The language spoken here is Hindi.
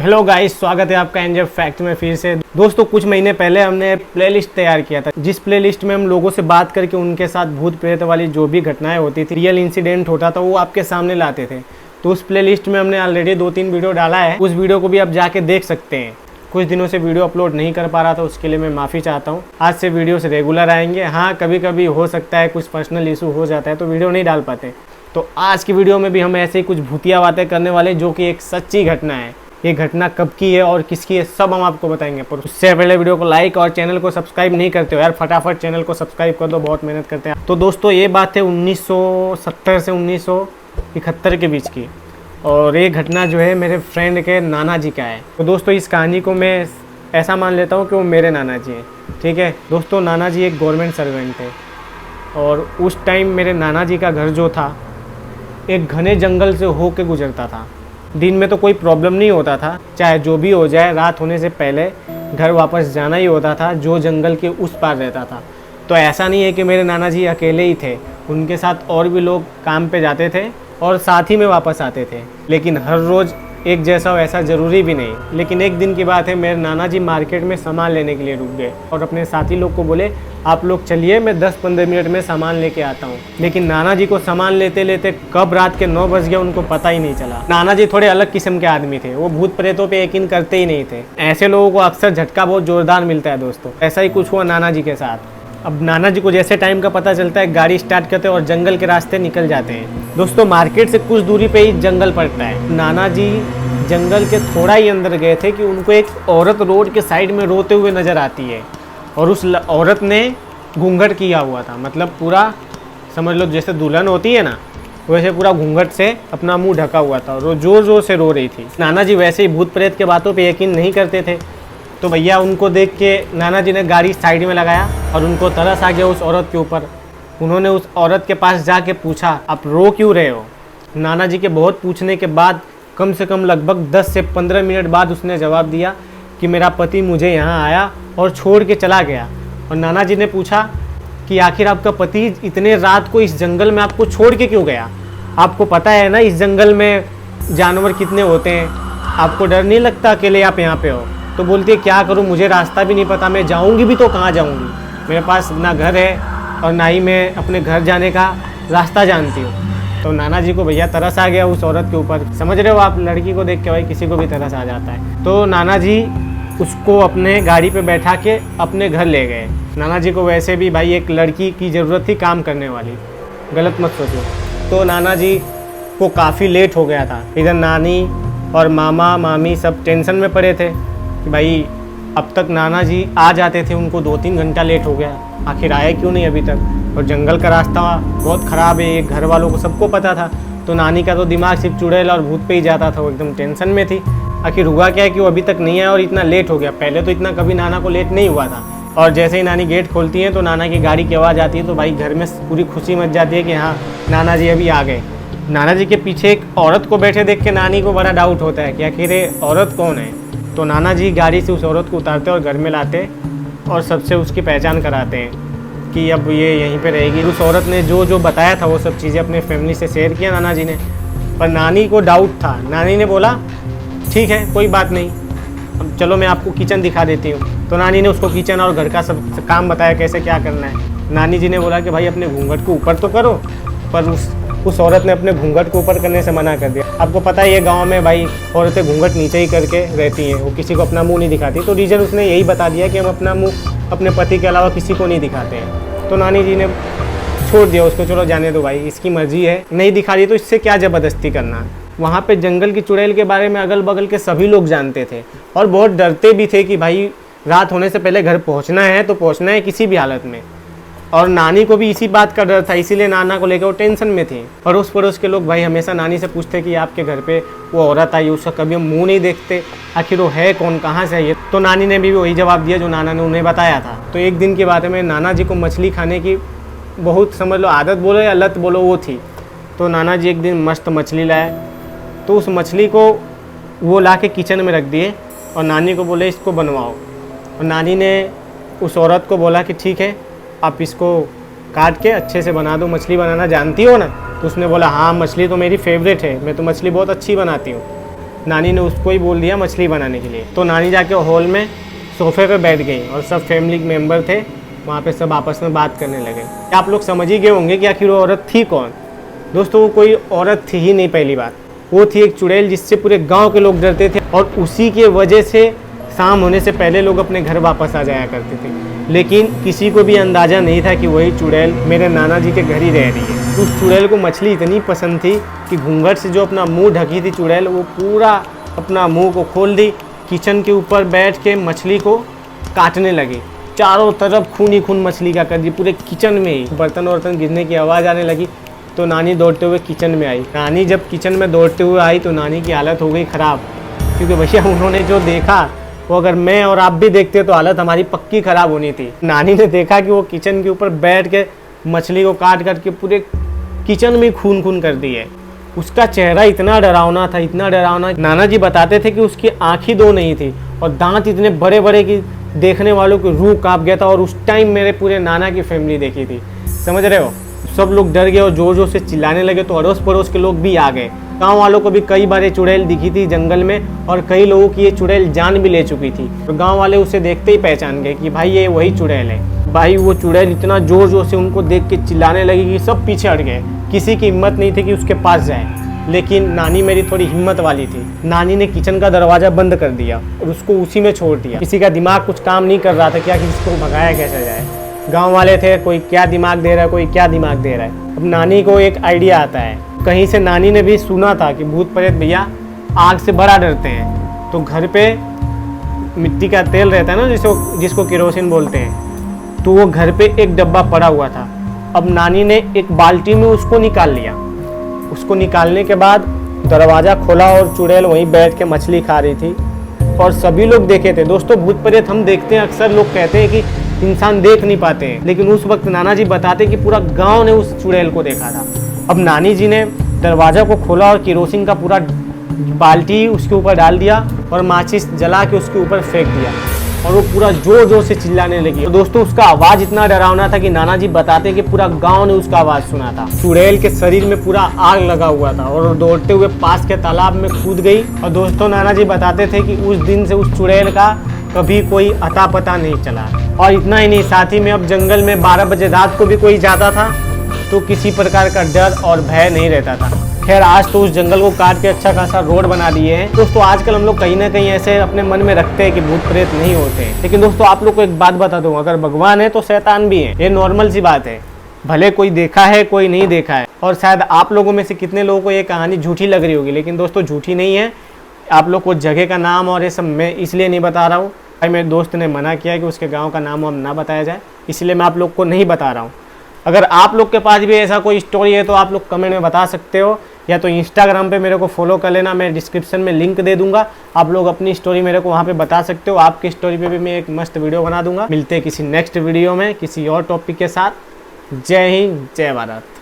हेलो गाइस, स्वागत है आपका एनजे फैक्ट में फिर से। दोस्तों, कुछ महीने पहले हमने प्लेलिस्ट तैयार किया था, जिस प्लेलिस्ट में हम लोगों से बात करके उनके साथ भूत प्रेत वाली जो भी घटनाएं होती थी, रियल इंसिडेंट होता था, वो आपके सामने लाते थे। तो उस प्लेलिस्ट में हमने ऑलरेडी 2-3 वीडियो डाला है। उस वीडियो को भी आप जाके देख सकते हैं। कुछ दिनों से वीडियो अपलोड नहीं कर पा रहा था, उसके लिए मैं माफ़ी चाहता हूँ। आज से वीडियो से रेगुलर आएंगे। हाँ, कभी कभी हो सकता है कुछ पर्सनल इशू हो जाता है तो वीडियो नहीं डाल पाते। तो आज की वीडियो में भी हम ऐसे ही कुछ भूतिया बातें करने वाले, जो कि एक सच्ची घटना है। ये घटना कब की है और किसकी है, सब हम आपको बताएंगे। पर उससे पहले वीडियो को लाइक और चैनल को सब्सक्राइब नहीं करते हो यार, फटाफट चैनल को सब्सक्राइब कर दो, बहुत मेहनत करते हैं। तो दोस्तों, ये बात है 1970 से 1971 के बीच की, और ये घटना जो है मेरे फ्रेंड के नाना जी का है। तो दोस्तों, इस कहानी को मैं ऐसा मान लेता हूँ कि वो मेरे नाना जी हैं। ठीक है दोस्तों, नाना जी एक गवर्नमेंट सर्वेंट थे, और उस टाइम मेरे नाना जी का घर जो था एक घने जंगल से होके गुजरता था। दिन में तो कोई प्रॉब्लम नहीं होता था, चाहे जो भी हो जाए, रात होने से पहले घर वापस जाना ही होता था, जो जंगल के उस पार रहता था। तो ऐसा नहीं है कि मेरे नाना जी अकेले ही थे, उनके साथ और भी लोग काम पे जाते थे और साथ ही में वापस आते थे। लेकिन हर रोज़ एक जैसा हो ऐसा ज़रूरी भी नहीं। लेकिन एक दिन की बात है, मेरे नाना जी मार्केट में सामान लेने के लिए रुक गए और अपने साथी लोग को बोले, आप लोग चलिए, मैं 10-15 मिनट में सामान लेके आता हूँ। लेकिन नाना जी को सामान लेते लेते कब रात के 9 बज गया उनको पता ही नहीं चला। नाना जी थोड़े अलग किस्म के आदमी थे, वो भूत प्रेतों पे यकीन करते ही नहीं थे। ऐसे लोगों को अक्सर झटका बहुत जोरदार मिलता है दोस्तों। ऐसा ही कुछ हुआ नाना जी के साथ। अब नाना जी को जैसे टाइम का पता चलता है, गाड़ी स्टार्ट करते और जंगल के रास्ते निकल जाते हैं। दोस्तों, मार्केट से कुछ दूरी पे ही जंगल पड़ता है। नाना जी जंगल के थोड़ा ही अंदर गए थे कि उनको एक औरत रोड के साइड में रोते हुए नज़र आती है, और उस औरत ने घूंघट किया हुआ था। मतलब पूरा समझ लो जैसे दुल्हन होती है ना, वैसे पूरा घूंघट से अपना मुंह ढका हुआ था, और वो ज़ोर ज़ोर से रो रही थी। नाना जी वैसे ही भूत प्रेत के बातों पे यकीन नहीं करते थे, तो भैया उनको देख के नाना जी ने गाड़ी साइड में लगाया और उनको तरस आ गया उस औरत के ऊपर। उन्होंने उस औरत के पास जाके पूछा, आप रो क्यों रहे हो? नाना जी के बहुत पूछने के बाद कम से कम लगभग 10 से 15 मिनट बाद उसने जवाब दिया कि मेरा पति मुझे यहाँ आया और छोड़ के चला गया। और नाना जी ने पूछा कि आखिर आपका पति इतने रात को इस जंगल में आपको छोड़ के क्यों गया? आपको पता है ना इस जंगल में जानवर कितने होते हैं, आपको डर नहीं लगता अकेले आप यहाँ पे हो? तो बोलती है, क्या करूँ, मुझे रास्ता भी नहीं पता, मैं जाऊँगी भी तो कहाँ जाऊँगी? मेरे पास ना घर है और ना ही मैं अपने घर जाने का रास्ता जानती हूँ। तो नाना जी को भैया तरस आ गया उस औरत के ऊपर। समझ रहे हो आप, लड़की को देख के भाई किसी को भी तरस आ जाता है। तो नाना जी उसको अपने गाड़ी पे बैठा के अपने घर ले गए। नाना जी को वैसे भी भाई एक लड़की की ज़रूरत थी काम करने वाली, गलत मत सोचो। तो नाना जी को काफ़ी लेट हो गया था। इधर नानी और मामा मामी सब टेंशन में पड़े थे कि भाई अब तक नाना जी आ जाते थे, उनको 2-3 घंटा लेट हो गया, आखिर आए क्यों नहीं अभी तक? और जंगल का रास्ता बहुत ख़राब है, ये घर वालों को सबको पता था। तो नानी का तो दिमाग सिर्फ चुड़ैल और भूत पे ही जाता था, वो एकदम टेंशन में थी। आखिर हुआ क्या है कि वो अभी तक नहीं आया और इतना लेट हो गया। पहले तो इतना कभी नाना को लेट नहीं हुआ था। और जैसे ही नानी गेट खोलती हैं तो नाना की गाड़ी की आवाज़ आती है, तो भाई घर में पूरी खुशी मच जाती है कि हाँ, नाना जी अभी आ गए। नाना जी के पीछे एक औरत को बैठे देख के नानी को बड़ा डाउट होता है कि आखिर ये औरत कौन है। तो नाना जी गाड़ी से उस औरत को उतारते और घर में लाते और सबसे उसकी पहचान कराते हैं कि अब ये यहीं पे रहेगी। उस औरत ने जो जो बताया था वो सब चीज़ें अपने फैमिली से शेयर किया नाना जी ने। पर नानी को डाउट था। नानी ने बोला, ठीक है कोई बात नहीं, अब चलो मैं आपको किचन दिखा देती हूँ। तो नानी ने उसको किचन और घर का सब काम बताया, कैसे क्या करना है। नानी जी ने बोला कि भाई अपने घूंघट को ऊपर तो करो, पर उस औरत ने अपने घूंघट को ऊपर करने से मना कर दिया। आपको पता है ये गांव में भाई औरतें घूंघट नीचे ही करके रहती हैं, वो किसी को अपना मुंह नहीं दिखाती। तो रीज़न उसने यही बता दिया कि हम अपना मुंह अपने पति के अलावा किसी को नहीं दिखाते हैं। तो नानी जी ने छोड़ दिया उसको, चलो जाने दो भाई, इसकी मर्जी है, नहीं दिखा रही तो इससे क्या ज़बरदस्ती करना। वहाँ पे जंगल की चुड़ैल के बारे में अगल बगल के सभी लोग जानते थे और बहुत डरते भी थे कि भाई रात होने से पहले घर पहुँचना है तो पहुँचना है किसी भी हालत में। और नानी को भी इसी बात का डर था, इसीलिए नाना को लेकर वो टेंशन में थी। अड़ोस पड़ोस के लोग भाई हमेशा नानी से पूछते कि आपके घर पे वो औरत आई, उसका कभी हम मुंह नहीं देखते, आखिर वो है कौन, कहाँ से है? तो नानी ने भी वही जवाब दिया जो नाना ने उन्हें बताया था। तो एक दिन की बात है, मैं नाना जी को मछली खाने की बहुत समझ लो आदत बोलो या लत बोलो वो थी। तो नाना जी एक दिन मस्त मछली लाए, तो उस मछली को वो ला के किचन में रख दिए और नानी को बोले इसको बनवाओ। और नानी ने उस औरत को बोला कि ठीक है, आप इसको काट के अच्छे से बना दो, मछली बनाना जानती हो ना? तो उसने बोला हाँ, मछली तो मेरी फेवरेट है, मैं तो मछली बहुत अच्छी बनाती हूँ। नानी ने उसको ही बोल दिया मछली बनाने के लिए। तो नानी जाके हॉल में सोफे पे बैठ गई और सब फैमिली मेम्बर थे वहाँ पे, सब आपस में बात करने लगे। आप लोग समझ ही गए होंगे कि आखिर वो औरत थी कौन। दोस्तों वो कोई औरत थी ही नहीं, पहली बात वो थी एक चुड़ैल जिससे पूरे गांव के लोग डरते थे और उसी के वजह से शाम होने से पहले लोग अपने घर वापस आ जाया करते थे। लेकिन किसी को भी अंदाज़ा नहीं था कि वही चुड़ैल मेरे नाना जी के घर ही रह रही है। उस चुड़ैल को मछली इतनी पसंद थी कि घूंघट से जो अपना मुंह ढकी थी चुड़ैल, वो पूरा अपना मुंह को खोल दी, किचन के ऊपर बैठ के मछली को काटने लगी। चारों तरफ खून ही खून मछली का कर दी, पूरे किचन में ही। बर्तन वर्तन गिरने की आवाज़ आने लगी तो नानी दौड़ते हुए किचन में आई। नानी जब किचन में दौड़ते हुए आई तो नानी की हालत हो गई ख़राब, क्योंकि भैया उन्होंने जो देखा वो अगर मैं और आप भी देखते तो हालत हमारी पक्की ख़राब होनी थी। नानी ने देखा कि वो किचन के ऊपर बैठ के मछली को काट के पूरे किचन में खून खून कर दी है। उसका चेहरा इतना डरावना था, इतना डरावना। नाना जी बताते थे कि उसकी आँखें दो नहीं थी और दांत इतने बड़े बड़े कि देखने वालों की रूह काँप गया था। और उस टाइम मेरे पूरे नाना की फैमिली देखी थी, समझ रहे हो। सब लोग डर गए और जोर जोर से चिल्लाने लगे तो अड़ोस पड़ोस के लोग भी आ गए। गांव वालों को भी कई बार ये चुड़ैल दिखी थी जंगल में और कई लोगों की ये चुड़ैल जान भी ले चुकी थी। तो गांव वाले उसे देखते ही पहचान गए कि भाई ये वही चुड़ैल है। भाई वो चुड़ैल इतना जोर जोर से उनको देख के चिल्लाने लगी कि सब पीछे हट गए। किसी की हिम्मत नहीं थी कि उसके पास जाए, लेकिन नानी मेरी थोड़ी हिम्मत वाली थी। नानी ने किचन का दरवाज़ा बंद कर दिया और उसको उसी में छोड़ दिया। किसी का दिमाग कुछ काम नहीं कर रहा था क्या कि इसको भगाया कैसे जाए। गांव वाले थे, कोई क्या दिमाग दे रहा है, कोई क्या दिमाग दे रहा है। अब नानी को एक आइडिया आता है, कहीं से नानी ने भी सुना था कि भूत प्रेत भैया आग से बड़ा डरते हैं। तो घर पे मिट्टी का तेल रहता है ना जिसको केरोसिन बोलते हैं, तो वो घर पे एक डब्बा पड़ा हुआ था। अब नानी ने एक बाल्टी में उसको निकाल लिया। उसको निकालने के बाद दरवाज़ा खोला और चुड़ैल वहीं बैठ के मछली खा रही थी और सभी लोग देखे थे। दोस्तों भूत प्रेत हम देखते हैं, अक्सर लोग कहते हैं कि इंसान देख नहीं पाते हैं, लेकिन उस वक्त नाना जी बताते कि पूरा गांव ने उस चुड़ैल को देखा था। अब नानी जी ने दरवाज़ा को खोला और केरोसिन का पूरा बाल्टी उसके ऊपर डाल दिया और माचिस जला के उसके ऊपर फेंक दिया और वो पूरा जोर जोर से चिल्लाने लगी। तो दोस्तों उसका आवाज़ इतना डरावना था कि नाना जी बताते कि पूरा गांव ने उसका आवाज़ सुना था। चुड़ैल के शरीर में पूरा आग लगा हुआ था और दौड़ते हुए पास के तालाब में कूद गई। और दोस्तों नाना जी बताते थे कि उस दिन से उस चुड़ैल का कभी कोई अता पता नहीं चला। और इतना ही नहीं, साथ ही में अब जंगल में 12 बजे रात को भी कोई जाता था तो किसी प्रकार का डर और भय नहीं रहता था। खैर आज तो उस जंगल को काट के अच्छा खासा रोड बना दिए हैं। दोस्तों आजकल हम लोग कहीं ना कहीं ऐसे अपने मन में रखते हैं कि भूत प्रेत नहीं होते हैं, लेकिन दोस्तों आप लोग को एक बात बता दूं, अगर भगवान है तो शैतान भी है। ये नॉर्मल सी बात है, भले कोई देखा है कोई नहीं देखा है। और शायद आप लोगों में से कितने लोगों को ये कहानी झूठी लग रही होगी, लेकिन दोस्तों झूठी नहीं है। आप लोग को जगह का नाम और ये सब मैं इसलिए नहीं बता रहा हूँ, भाई मेरे दोस्त ने मना किया कि उसके गाँव का नाम वाम ना बताया जाए, इसलिए मैं आप लोग को नहीं बता रहा हूँ। अगर आप लोग के पास भी ऐसा कोई स्टोरी है तो आप लोग कमेंट में बता सकते हो, या तो इंस्टाग्राम पे मेरे को फॉलो कर लेना, मैं डिस्क्रिप्शन में लिंक दे दूंगा। आप लोग अपनी स्टोरी मेरे को वहाँ पे बता सकते हो। आपकी स्टोरी पे भी मैं एक मस्त वीडियो बना दूंगा। मिलते हैं किसी नेक्स्ट वीडियो में किसी और टॉपिक के साथ। जय हिंद, जय भारत।